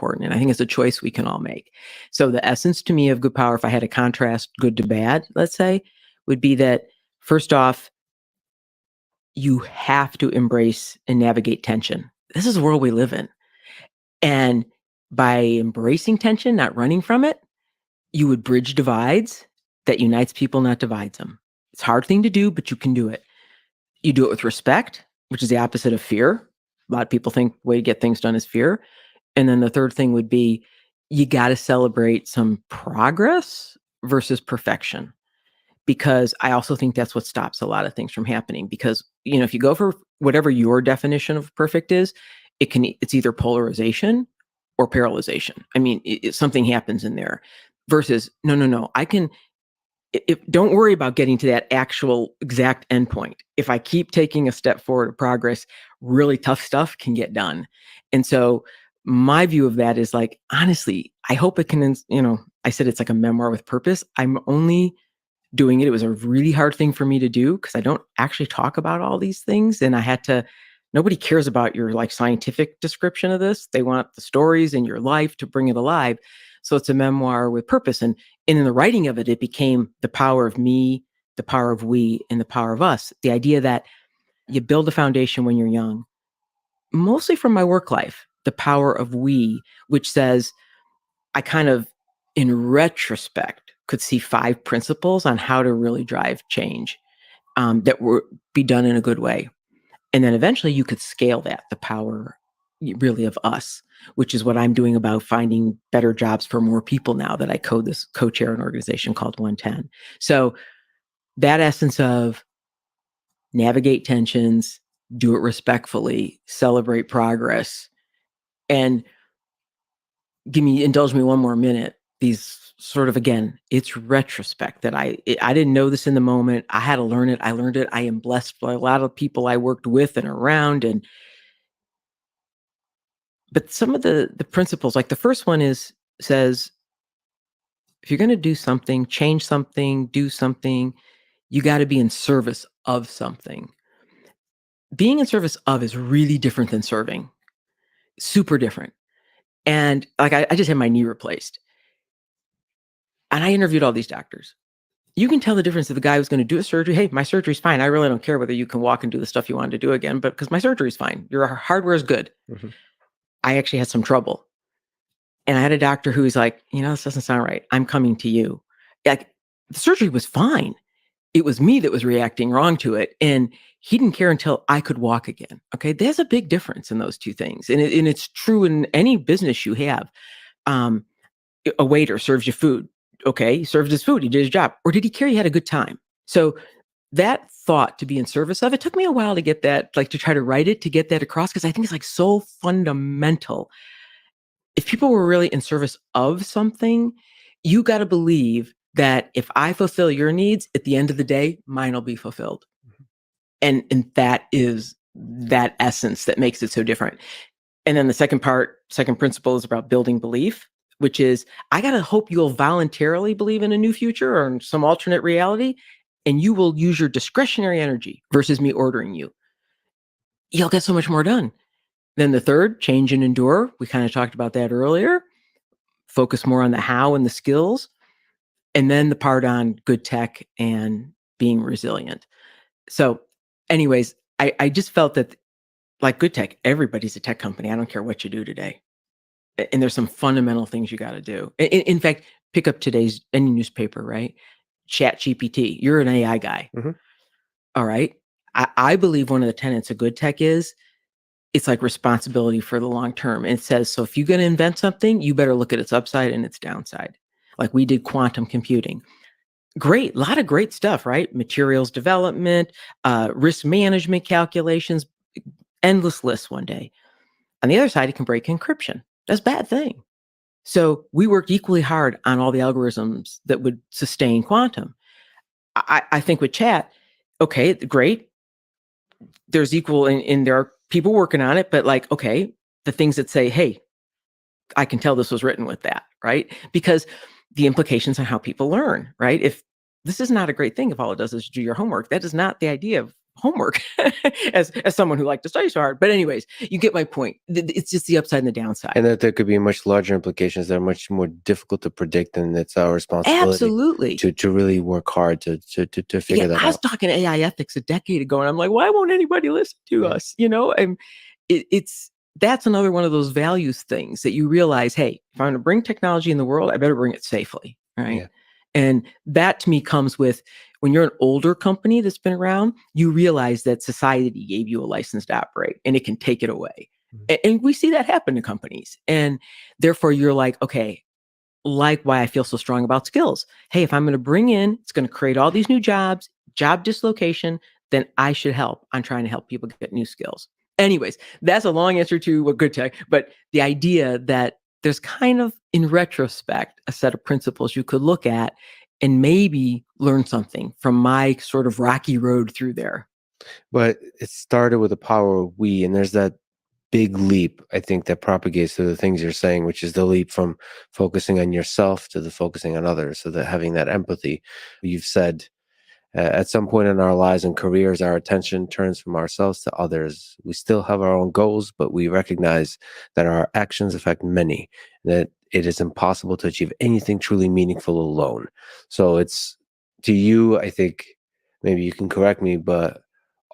important. And I think it's a choice we can all make. So the essence to me of good power, if I had to contrast good to bad, let's say, would be that first off, you have to embrace and navigate tension. This is the world we live in. And by embracing tension, not running from it, you would bridge divides that unites people, not divides them. It's a hard thing to do, but you can do it. You do it with respect, which is the opposite of fear. A lot of people think the way to get things done is fear. And then the third thing would be you got to celebrate some progress versus perfection. Because I also think that's what stops a lot of things from happening. Because, if you go for whatever your definition of perfect is, it's either polarization or paralyzation. I mean, something happens in there versus no. Don't worry about getting to that actual exact endpoint. If I keep taking a step forward of progress, really tough stuff can get done. And so my view of that is like, honestly, I hope it can, I said it's like a memoir with purpose. I'm only doing it. It was a really hard thing for me to do because I don't actually talk about all these things. And nobody cares about your like scientific description of this. They want the stories in your life to bring it alive. So it's a memoir with purpose. And in the writing of it, it became the power of me, the power of we, and the power of us. The idea that you build a foundation when you're young, mostly from my work life, the power of we, which says I kind of, in retrospect, could see 5 principles on how to really drive change that would be done in a good way. And then eventually you could scale that, the power really of us, which is what I'm doing about finding better jobs for more people now that I co-chair an organization called 110. So that essence of navigate tensions, do it respectfully, celebrate progress, and indulge me one more minute. These sort of, again, it's retrospect that I didn't know this in the moment. I had to learn it. I learned it. I am blessed by a lot of people I worked with and around. But some of the principles, like the first one says, if you're going to do something, change something, do something, you got to be in service of something. Being in service of is really different than serving. Super different. And like, I just had my knee replaced. And I interviewed all these doctors. You can tell the difference of the guy who's going to do a surgery. Hey, my surgery's fine. I really don't care whether you can walk and do the stuff you wanted to do again, but because my surgery's fine. Your hardware is good. Mm-hmm. I actually had some trouble. And I had a doctor who was like, this doesn't sound right. I'm coming to you. Like, the surgery was fine. It was me that was reacting wrong to it. And he didn't care until I could walk again. Okay. There's a big difference in those two things. And it's true in any business you have. A waiter serves you food. Okay. He served his food. He did his job. Or did he care you had a good time? So that thought to be in service of, it took me a while to get that, like to try to write it, to get that across. Cause I think it's like so fundamental. If people were really in service of something, you got to believe that if I fulfill your needs, at the end of the day, mine will be fulfilled. Mm-hmm. And that is that essence that makes it so different. And then the second principle is about building belief, which is I got to hope you'll voluntarily believe in a new future or in some alternate reality, and you will use your discretionary energy versus me ordering you. You'll get so much more done. Then the third, change and endure. We kind of talked about that earlier. Focus more on the how and the skills. And then the part on good tech and being resilient. So anyways, I just felt that like good tech, everybody's a tech company. I don't care what you do today. And there's some fundamental things you got to do. In fact, pick up any newspaper, right? ChatGPT. You're an AI guy. Mm-hmm. All right. I believe one of the tenets of good tech is it's like responsibility for the long term. And it says, so if you're going to invent something, you better look at its upside and its downside. Like we did quantum computing. Great. A lot of great stuff, right? Materials development, risk management calculations, endless lists one day. On the other side, it can break encryption. That's a bad thing. So we worked equally hard on all the algorithms that would sustain quantum. I think with chat, okay, great. There's equal, and there are people working on it, but like, okay, the things that say, hey, I can tell this was written with that, right? Because the implications on how people learn, right? If this is not a great thing, if all it does is do your homework, that is not the idea of homework as someone who liked to study so hard. But anyways, you get my point. It's just the upside and the downside. And that there could be much larger implications that are much more difficult to predict, and it's our responsibility Absolutely. to really work hard to figure that I was out. talking AI ethics a decade ago, and I'm like, why won't anybody listen to us? And it's that's another one of those values things that you realize, hey, if I'm going to bring technology in the world, I better bring it safely, right? Yeah. And that to me comes with when you're an older company that's been around, you realize that society gave you a license to operate and it can take it away. And we see that happen to companies. And therefore, you're like, okay, like why I feel so strong about skills. Hey, if I'm going to bring in, it's going to create all these new jobs, job dislocation, then I should help. I'm trying to help people get new skills. Anyways, that's a long answer to what good tech, but the idea that there's kind of, in retrospect, a set of principles you could look at and maybe learn something from my sort of rocky road through there. But it started with the power of we, and there's that big leap, I think, that propagates to the things you're saying, which is the leap from focusing on yourself to the focusing on others. So that having that empathy, you've said, at some point in our lives and careers, our attention turns from ourselves to others. We still have our own goals, but we recognize that our actions affect many, that it is impossible to achieve anything truly meaningful alone. So it's, to you, I think, maybe you can correct me, but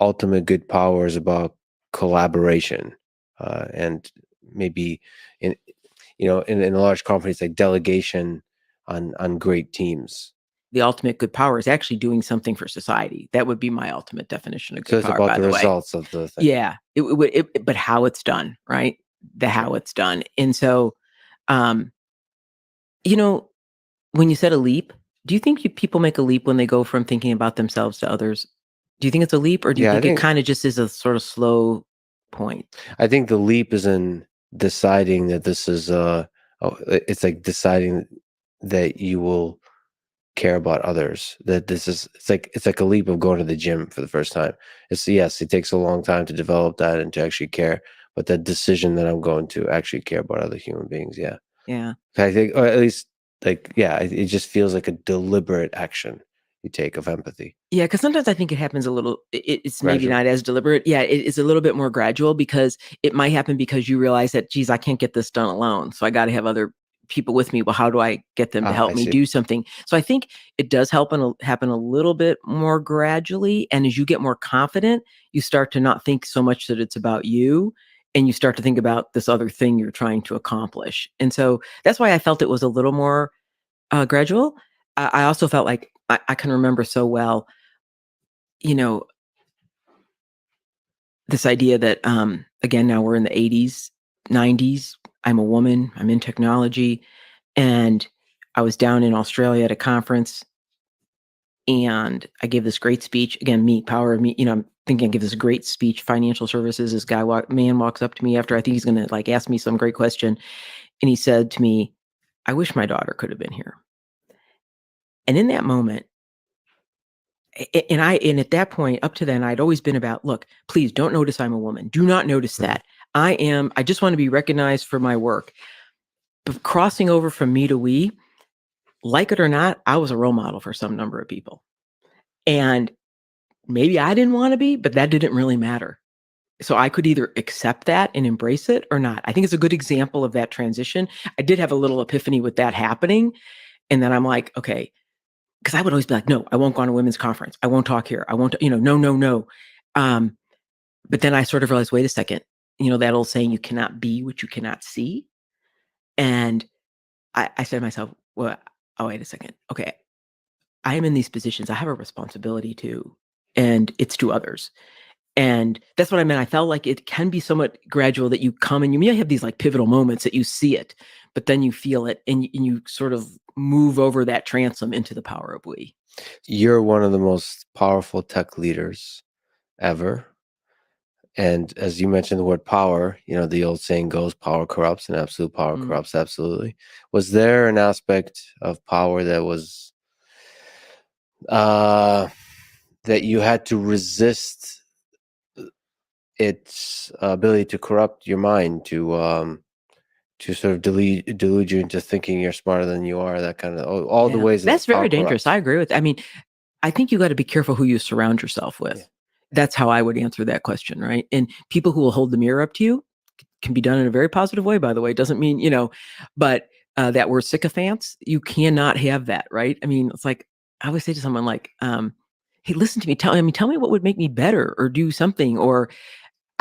ultimate good power is about collaboration, and maybe in in large companies, like delegation on great teams. The ultimate good power is actually doing something for society. That would be my ultimate definition of So good it's power, about by the the way. results of the thing. Yeah, but how it's done, right? How it's done. And so, um, you know, when you said a leap, do you think people make a leap when they go from thinking about themselves to others? Do you think it's a leap, or do you Yeah, think it kind of just is a sort of slow point? I think the leap is in deciding that this is it's like deciding that you will care about others. That this is, it's like a leap of going to the gym for the first time. It's, yes, it takes a long time to develop that and to actually care, but that decision that I'm going to actually care about other human beings, yeah. Yeah. I think, or at least, like, yeah, it just feels like a deliberate action you take of empathy. Yeah, because sometimes I think it happens a little. It's maybe Gradual. not as deliberate. Yeah, it is a little bit more gradual because it might happen because you realize that, geez, I can't get this done alone, so I got to have other people with me. Well, how do I get them to Ah, help I me see. do something? So I think it does happen a little bit more gradually, and as you get more confident, you start to not think so much that it's about you, and you start to think about this other thing you're trying to accomplish. And so that's why I felt it was a little more gradual. I also felt like I can remember so well, you know, this idea that, again, now we're in the 80s, 90s. I'm a woman, I'm in technology. And I was down in Australia at a conference and I gave this great speech. Again, me, power of me, I'm thinking I give this great speech, financial services. This man walks up to me after I think he's going to like ask me some great question. And he said to me, I wish my daughter could have been here. And in that moment, and at that point, up to then, I'd always been about, look, please don't notice I'm a woman. Do not notice that. I just want to be recognized for my work. But crossing over from me to we, like it or not, I was a role model for some number of people. And maybe I didn't want to be, but that didn't really matter. So I could either accept that and embrace it or not. I think it's a good example of that transition. I did have a little epiphany with that happening. And then I'm like, okay, because I would always be like, no, I won't go on a women's conference. I won't talk here. I won't, no, no, no. But then I sort of realized, wait a second, that old saying, you cannot be what you cannot see. And I said to myself, well, oh, wait a second. Okay. I am in these positions. I have a responsibility too, and it's to others. And that's what I meant. I felt like it can be somewhat gradual that you come and you may have these like pivotal moments that you see it, but then you feel it and you sort of move over that transom into the power of we. You're one of the most powerful tech leaders ever. And as you mentioned the word power, the old saying goes, power corrupts and absolute power corrupts absolutely. Was there an aspect of power that was that you had to resist its ability to corrupt your mind, to sort of delude you into thinking you're smarter than you are, that kind of all the ways that That's power very dangerous. corrupts? I agree with. I mean, I think you got to be careful who you surround yourself with. Yeah. That's how I would answer that question, right? And people who will hold the mirror up to you can be done in a very positive way, by the way. It doesn't mean, but that word sycophants, you cannot have that, right? I mean, it's like I always say to someone like, hey, listen to me. Tell me what would make me better or do something. Or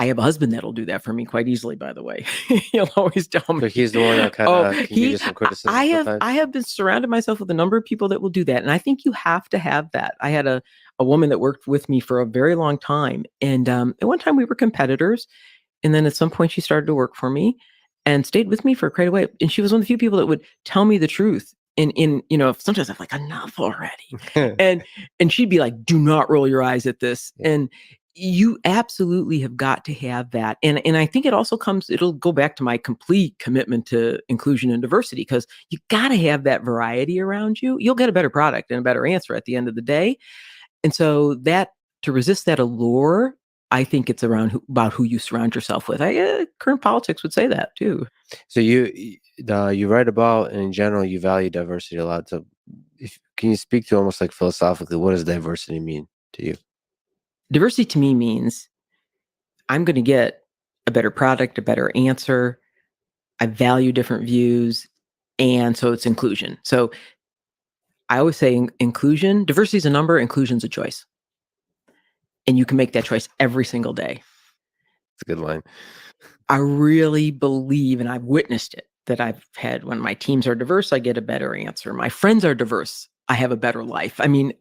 I have a husband that'll do that for me quite easily, by the way. He'll always tell So me, he's the one that kind "Oh, of can give you some criticism I sometimes. have been surrounded myself with a number of people that will do that, and I think you have to have that." I had a woman that worked with me for a very long time, and at one time we were competitors, and then at some point she started to work for me and stayed with me for quite a while. And she was one of the few people that would tell me the truth. Sometimes I'm like, enough already. And she'd be like, do not roll your eyes at this. Yeah. And you absolutely have got to have that. And I think it'll go back to my complete commitment to inclusion and diversity, because you gotta have that variety around you. You'll get a better product and a better answer at the end of the day. And so that to resist that allure, I think it's about who you surround yourself with. Current politics would say that too. So you write about, and in general, you value diversity a lot. So, can you speak to almost like philosophically, what does diversity mean to you? Diversity to me means I'm going to get a better product, a better answer. I value different views. And so it's inclusion. So I always say inclusion, diversity is a number, inclusion is a choice. And you can make that choice every single day. It's a good line. I really believe, and I've witnessed it, that I've had when my teams are diverse, I get a better answer. My friends are diverse, I have a better life. I mean,